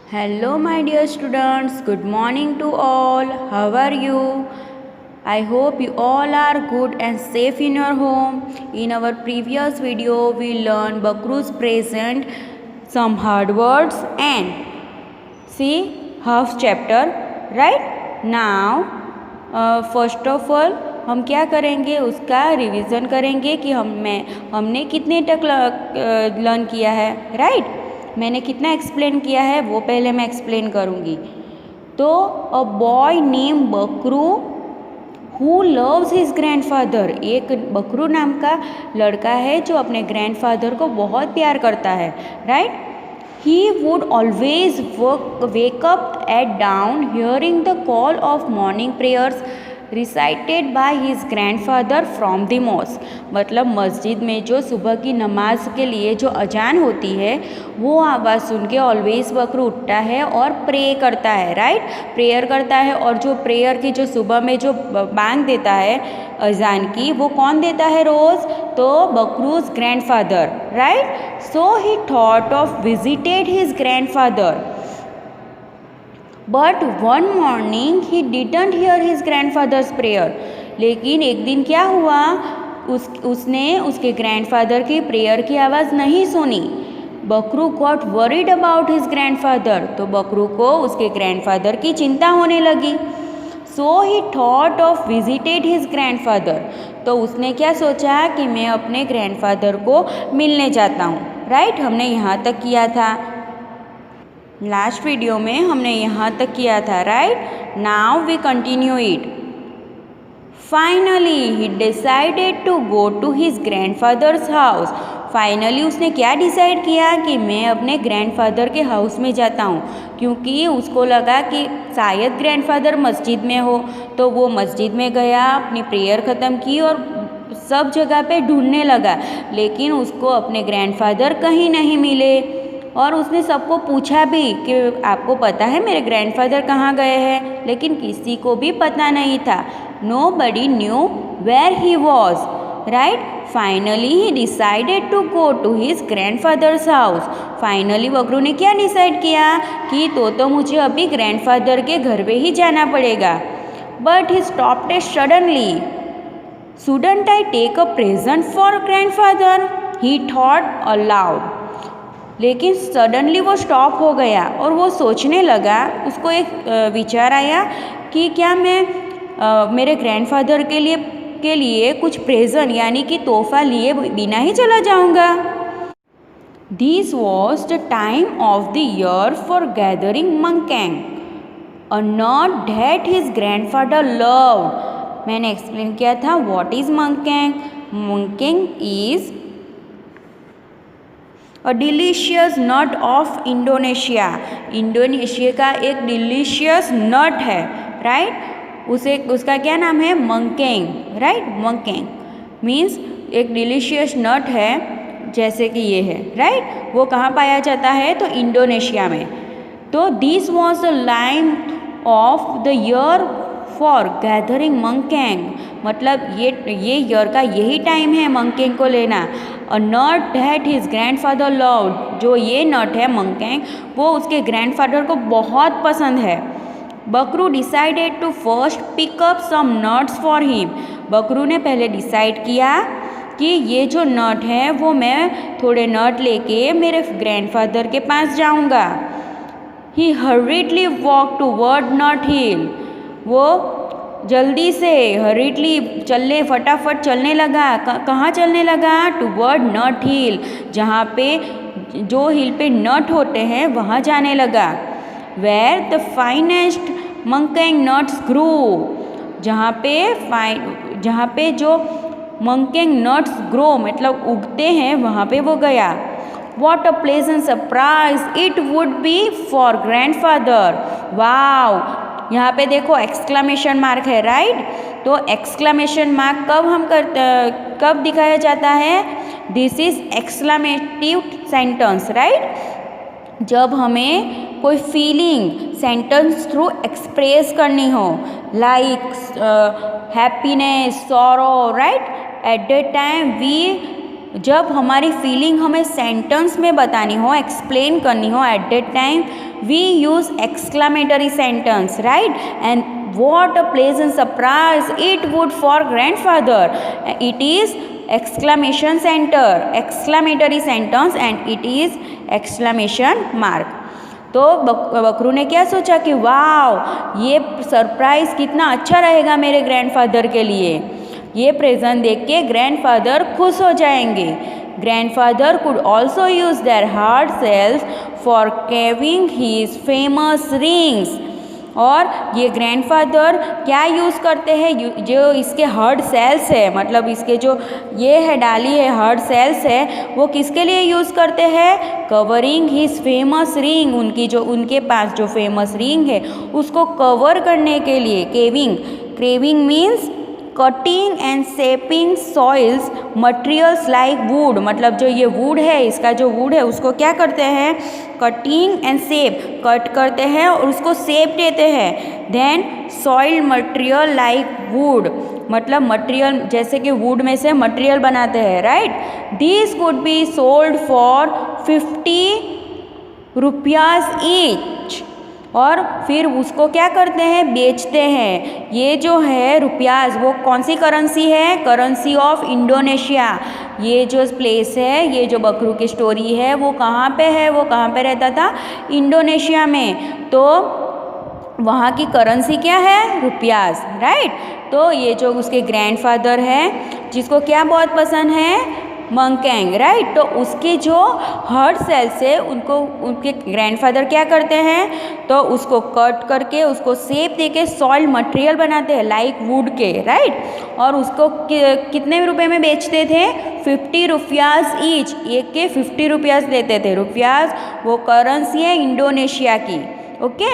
Hello, my dear students. Good morning to all. How are you? I hope you all are good and safe in your home. In our previous video, we learned Bakru's present, some hard words, and see half chapter. Right now, first of all, हम क्या करेंगे उसका revision करेंगे कि हमने कितने तक learn किया है. राइट मैंने कितना एक्सप्लेन किया है वो पहले मैं एक्सप्लेन करूँगी. तो a boy name Bakru who loves his grandfather, एक बकरू नाम का लड़का है जो अपने ग्रैंडफादर को बहुत प्यार करता है. Right he would always wake up at down hearing the call of morning prayers recited by his grandfather from the mosque. मतलब मस्जिद में जो सुबह की नमाज के लिए जो अजान होती है वो आवाज़ सुन के ऑलवेज बकरू उठता है और प्रे करता है. राइट प्रेयर करता है. और जो प्रेयर की जो सुबह में जो बांग देता है अजान की, वो कौन देता है रोज़? तो Bakru's grandfather. Right so he thought of visited his grandfather. But one morning he didn't hear his grandfather's prayer. लेकिन एक दिन क्या हुआ, उसने उसके ग्रैंडफादर की प्रेयर की आवाज़ नहीं सुनी. Bakru got worried about his grandfather. तो बकरू को उसके ग्रैंडफादर की चिंता होने लगी. So he thought of visited his grandfather. तो उसने क्या सोचा कि मैं अपने ग्रैंडफादर को मिलने जाता हूँ. राइट हमने यहाँ तक किया था. लास्ट वीडियो में हमने यहाँ तक किया था. Right now we continue it. Finally he decided to go to his grandfather's house. Finally उसने क्या डिसाइड किया कि मैं अपने ग्रैंडफादर के हाउस में जाता हूँ, क्योंकि उसको लगा कि शायद ग्रैंडफादर मस्जिद में हो. तो वो मस्जिद में गया, अपनी प्रेयर ख़त्म की और सब जगह पे ढूंढने लगा. लेकिन उसको अपने ग्रैंडफादर कहीं नहीं मिले. और उसने सबको पूछा भी कि आपको पता है मेरे ग्रैंडफादर कहाँ गए हैं, लेकिन किसी को भी पता नहीं था. Nobody knew where he was. Right finally he decided to go to his grandfather's house. Finally Bakru ने क्या डिसाइड किया कि तो मुझे अभी ग्रैंडफादर के घर पे ही जाना पड़ेगा. But he stopped suddenly. Shouldn't I take a present for grandfather, he thought aloud. लेकिन सडनली वो स्टॉप हो गया और वो सोचने लगा. उसको एक विचार आया कि क्या मैं मेरे ग्रैंडफादर के लिए कुछ प्रेजेंट यानी कि तोहफा लिए बिना ही चला जाऊंगा. This was the time of the year for gathering mankeng, a nut that his grandfather loved. मैंने एक्सप्लेन किया था what is mankeng. Mankeng is a delicious nut of Indonesia. Indonesia का एक डिलीशियस नट है. राइट उसका क्या नाम है? मंकेंग. राइट मंकेंग मीन्स एक डिलीशियस नट है जैसे कि ये है. राइट वो कहाँ पाया जाता है? तो इंडोनेशिया में. तो this was the line of the year for gathering mankeng. मतलब ये ईयर का यही टाइम है मंकेंग को लेना. अ nut that his grandfather loved. जो ये नट है मंकेंग वो उसके ग्रैंडफादर को बहुत पसंद है. Bakru decided to first pick up some nuts for him. Bakru ने पहले डिसाइड किया कि ये जो नट है वो मैं थोड़े नट लेके मेरे ग्रैंडफादर के पास जाऊंगा. ही हर्रीडली वॉक टूवर्ड नट हिल. वो जल्दी से हरीडली फटाफट चलने लगा. कहाँ चलने लगा? टूवर्ड नट हिल. जहाँ पे जो हिल पे नट होते हैं वहाँ जाने लगा. वेयर द फाइनेस्ट मंकेंग नट्स ग्रू. जहाँ पे जो मंकेंग नट्स ग्रो मतलब उगते हैं वहाँ पे वो गया. What a pleasant surprise it would be for grandfather. Wow यहाँ पे देखो एक्सक्लामेशन मार्क है. राइट तो एक्सक्लामेशन मार्क कब दिखाया जाता है? This is exclamative sentence. Right जब हमें कोई फीलिंग सेंटेंस थ्रू एक्सप्रेस करनी हो, like happiness, sorrow. Right at that time we जब हमारी फीलिंग हमें सेंटेंस में बतानी हो, एक्सप्लेन करनी हो, at that time we use exclamatory sentence, right? And what a pleasant surprise it would for grandfather. It is exclamation exclamatory sentence and it is exclamation mark. तो बकरू ने क्या सोचा कि वाह, ये सरप्राइज़ कितना अच्छा रहेगा मेरे ग्रैंडफादर के लिए। ये प्रेजेंट देख के ग्रैंडफादर खुश हो जाएंगे। Grandfather could also use their hard shells for carving his famous rings. और ये ग्रैंडफादर क्या यूज़ करते हैं, जो इसके हर्ड सेल्स है, मतलब इसके जो ये है डाली है, हर्ड सेल्स है, वो किसके लिए यूज़ करते हैं? कवरिंग हिज फेमस रिंग, उनकी जो उनके पास जो फेमस रिंग है उसको कवर करने के लिए। Craving means cutting and shaping soils materials like wood, मतलब जो ये वुड है, इसका जो वुड है उसको क्या करते हैं? कटिंग एंड शेप, कट करते हैं और उसको शेप देते हैं। Then soil material like wood, मतलब मटेरियल जैसे कि वुड में से मटेरियल बनाते हैं, right? This could be sold for 50 rupiahs each. और फिर उसको क्या करते हैं? बेचते हैं। ये जो है रुपयास, वो कौन सी करेंसी है? Currency of Indonesia. ये जो प्लेस है, ये जो बकरू की स्टोरी है, वो कहाँ पे है? वो कहाँ पे रहता था? इंडोनेशिया में। तो वहाँ की करेंसी क्या है? रुपयास, राइट? तो ये जो उसके ग्रैंडफादर है, जिसको क्या बहुत पसंद है? मंकेंग, राइट? तो उसके जो हर्ड सेल्स है उनको उनके ग्रैंडफादर क्या करते हैं? तो उसको कट करके उसको शेप देके सॉइल मटेरियल बनाते हैं लाइक वुड के, राइट? और उसको कितने रुपए में बेचते थे? 50 रुपयास ईच, एक के 50 रुपयास लेते थे। रुपयास वो करेंसी है इंडोनेशिया की, okay?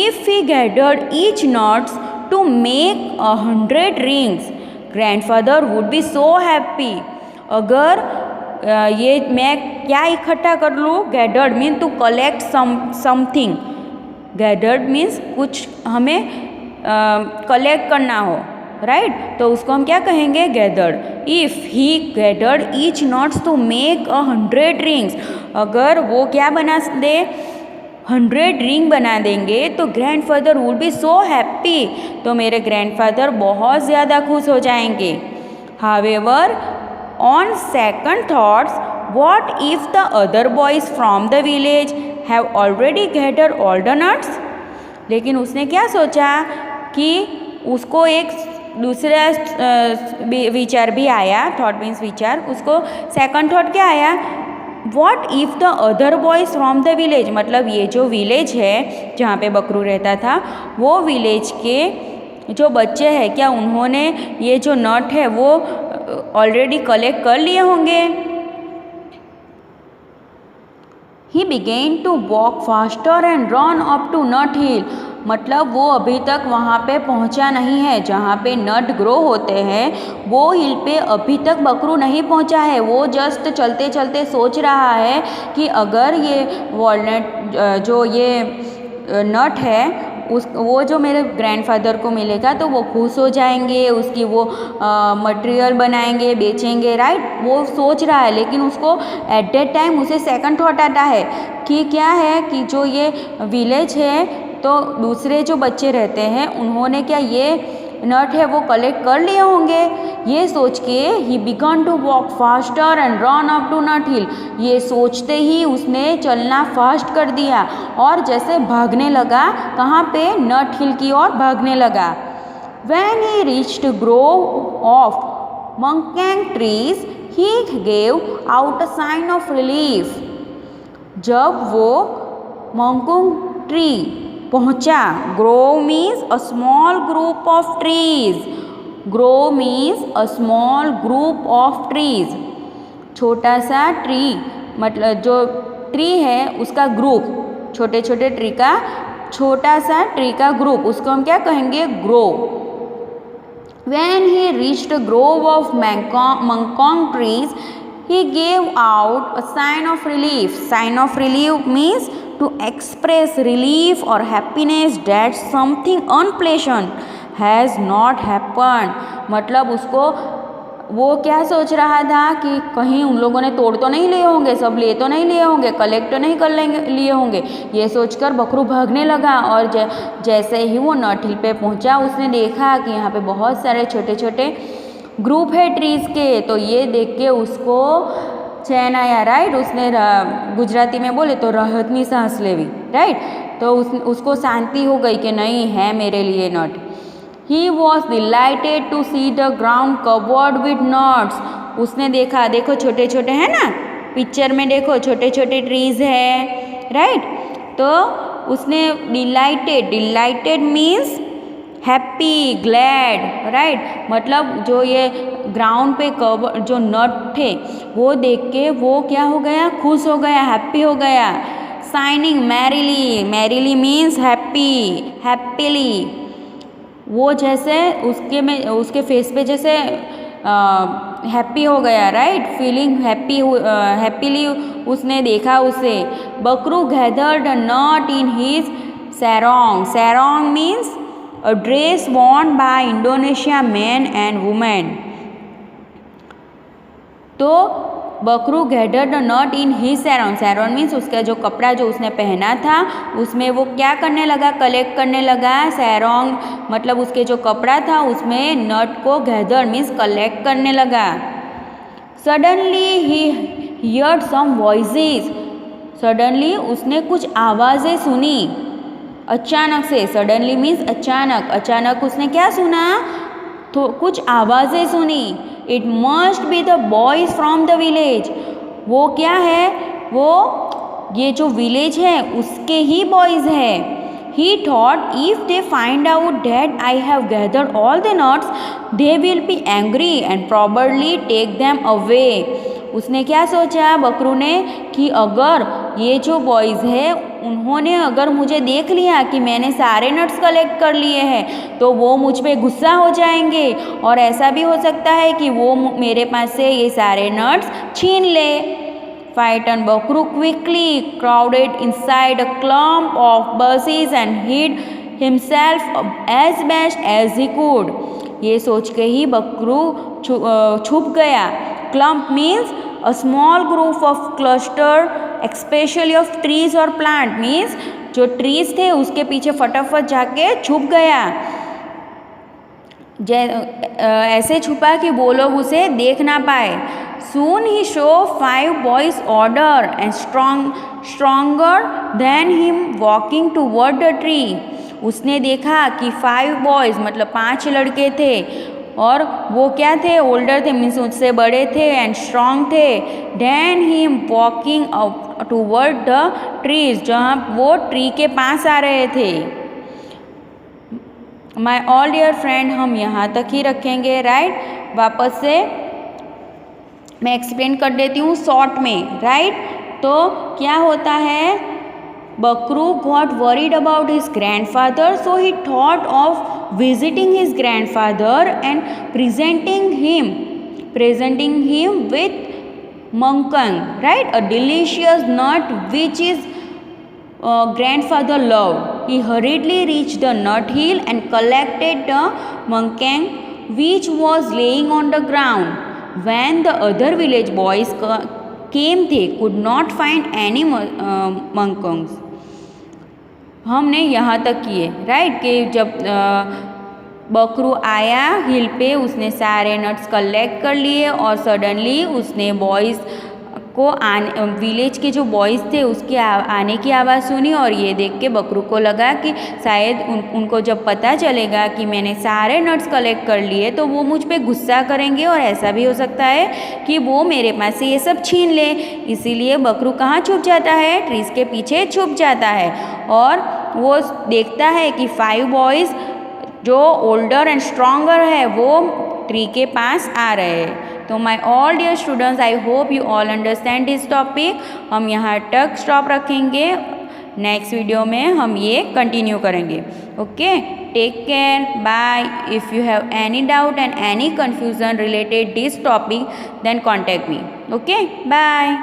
If he gathered each knots to make 100 rings, grandfather would be so happy. अगर ये मैं क्या इकट्ठा कर लूँ? Gathered mean to collect something. Gathered means कुछ हमें कलेक्ट करना हो, राइट? तो उसको हम क्या कहेंगे? Gathered. If he gathered each knots to make 100 rings, अगर वो क्या बना दे? 100 रिंग बना देंगे तो grandfather would be so happy, तो मेरे ग्रैंडफादर बहुत ज़्यादा खुश हो जाएंगे। However on second thoughts, what if the other boys from the village have already gathered all the nuts? लेकिन उसने क्या सोचा कि उसको एक दूसरा विचार भी आया, थॉट मीन्स विचार, उसको सेकंड थॉट क्या आया? What if the other boys from the village, मतलब ये जो विलेज है जहाँ पे बकरू रहता था, वो विलेज के जो बच्चे हैं, क्या उन्होंने ये जो नट है वो ऑलरेडी कलेक्ट कर लिए होंगे? He began to walk faster and run up to nut hill, मतलब वो अभी तक वहाँ पे पहुँचा नहीं है जहाँ पे नट ग्रो होते हैं, वो हिल पे अभी तक बकरू नहीं पहुँचा है। वो जस्ट चलते चलते सोच रहा है कि अगर ये वॉलनट जो ये नट है वो जो मेरे ग्रैंडफादर को मिलेगा तो वो खुश हो जाएंगे, उसकी वो मटेरियल बनाएंगे, बेचेंगे, राइट? वो सोच रहा है, लेकिन उसको एट दैट टाइम उसे सेकंड थॉट आता है कि क्या है कि जो ये विलेज है तो दूसरे जो बच्चे रहते हैं उन्होंने क्या ये नट है वो कलेक्ट कर लिए होंगे। ये सोच के ही began to walk faster and run up to nut hill, ये सोचते ही उसने चलना फास्ट कर दिया और जैसे भागने लगा, कहाँ पे? नट हिल की ओर भागने लगा। When he reached a grove of mangkang trees, he gave out a sign of relief. जब वो मंकुंग ट्री पहुँचा, Grove means a small group of trees, Grove means a small group of trees, छोटा सा ट्री, मतलब जो tree है उसका group, छोटे छोटे ट्री का छोटा सा ट्री का ग्रुप, उसको हम क्या कहेंगे? Grove. When he reached a grove of mangkong trees, he gave out a sign of relief. Sign of relief means to express relief or happiness that something unpleasant has not happened. मतलब उसको वो क्या सोच रहा था कि कहीं उन लोगों ने तोड़ तो नहीं लिए होंगे, सब ले तो नहीं लिए होंगे, कलेक्ट तो नहीं कर लिए होंगे। ये सोचकर बकरू भागने लगा और जैसे ही वो नट हिल पे पहुंचा उसने देखा कि यहाँ पे बहुत सारे छोटे छोटे ग्रुप है ट्रीज़ के। तो ये देख के उसको चैन आया, राइट। उसने गुजराती में बोले तो राहतनी सांस लेवी, राइट। तो उसको शांति हो गई कि नहीं है मेरे लिए नट। He was delighted to see the ground covered with nuts. उसने देखा, देखो छोटे छोटे हैं ना, पिक्चर में देखो छोटे छोटे ट्रीज है, राइट। तो उसने dilated means happy, glad, right. मतलब जो ये ग्राउंड पे कवर जो नट थे वो देख के वो क्या हो गया, खुश हो गया, हैप्पी हो गया। Shining merrily means happily. वो जैसे उसके फेस पे जैसे हैप्पी हो गया, राइट। फीलिंग हैप्पीली उसने देखा उसे। Bakru gathered a nut in his sarong means a dress worn by Indonesia man and women. तो Bakru gathered the nut in he sarong means उसका जो कपड़ा जो उसने पहना था उसमें वो क्या करने लगा, कलेक्ट करने लगा। सैरोंग मतलब उसके जो कपड़ा था उसमें नट को गैदर मीन्स कलेक्ट करने लगा। सडनली ही हियर्ड सम वॉइसेस। सडनली उसने कुछ आवाज़ें सुनी, अचानक से। सडनली मीन्स अचानक उसने क्या सुना, तो कुछ आवाज़ें सुनी। It must be the boys from the village. वो क्या है, वो ये जो विलेज है उसके ही बॉयज़ है। He thought if they find out that I have gathered all the nuts they will be angry and probably take them away. उसने क्या सोचा बकरू ने कि अगर ये जो बॉयज़ है उन्होंने अगर मुझे देख लिया कि मैंने सारे नट्स कलेक्ट कर लिए हैं तो वो मुझ पे गुस्सा हो जाएंगे और ऐसा भी हो सकता है कि वो मेरे पास से ये सारे नट्स छीन ले। Frightened बकरू quickly crowded inside a clump of bushes and hid himself as best as he could. ये सोच के ही बकरू छुप गया। Clump means a small group of cluster especially of trees or plant means जो ट्रीज थे उसके पीछे फटाफट जाके छुप गया। ऐसे छुपा कि वो लोग उसे देख ना पाए। Soon he saw 5 boys older and stronger than him walking toward the tree. उसने देखा कि 5 बॉयज़ मतलब 5 लड़के थे और वो क्या थे, ओल्डर थे मीन्स उससे बड़े थे, एंड स्ट्रॉन्ग थे। Than him walking toward the trees, जहाँ वो ट्री के पास आ रहे थे। माय ऑल डियर फ्रेंड, हम यहाँ तक ही रखेंगे, राइट। वापस से मैं एक्सप्लेन कर देती हूँ शॉर्ट में, राइट। तो क्या होता है, Bakru got worried about his grandfather so he thought of visiting his grandfather and presenting him with mangkang, right, a delicious nut which his grandfather loved. He hurriedly reached the nut hill and collected the mangkang which was laying on the ground. When the other village boys came, they could not find any mangkangs. हमने यहाँ तक किए, right, कि जब बकरू आया हिल पे उसने सारे नट्स कलेक्ट कर लिए और सडनली उसने बॉयज़ को विलेज के जो बॉयज़ थे उसके आने की आवाज़ सुनी और ये देख के बकरू को लगा कि शायद उनको जब पता चलेगा कि मैंने सारे नट्स कलेक्ट कर लिए तो वो मुझ पे गुस्सा करेंगे और ऐसा भी हो सकता है कि वो मेरे पास से ये सब छीन ले। इसीलिए बकरू कहाँ छुप जाता है, ट्रीज़ के पीछे छुप जाता है और वो देखता है कि 5 बॉयज़ जो ओल्डर एंड स्ट्रॉन्गर है वो ट्री के पास आ रहे हैं। तो my all dear students, I hope you all understand this topic. हम यहाँ तक स्टॉप रखेंगे, नेक्स्ट वीडियो में हम ये कंटिन्यू करेंगे। Okay, take care, bye. If you have any doubt and any confusion related this topic then contact me. Okay, bye.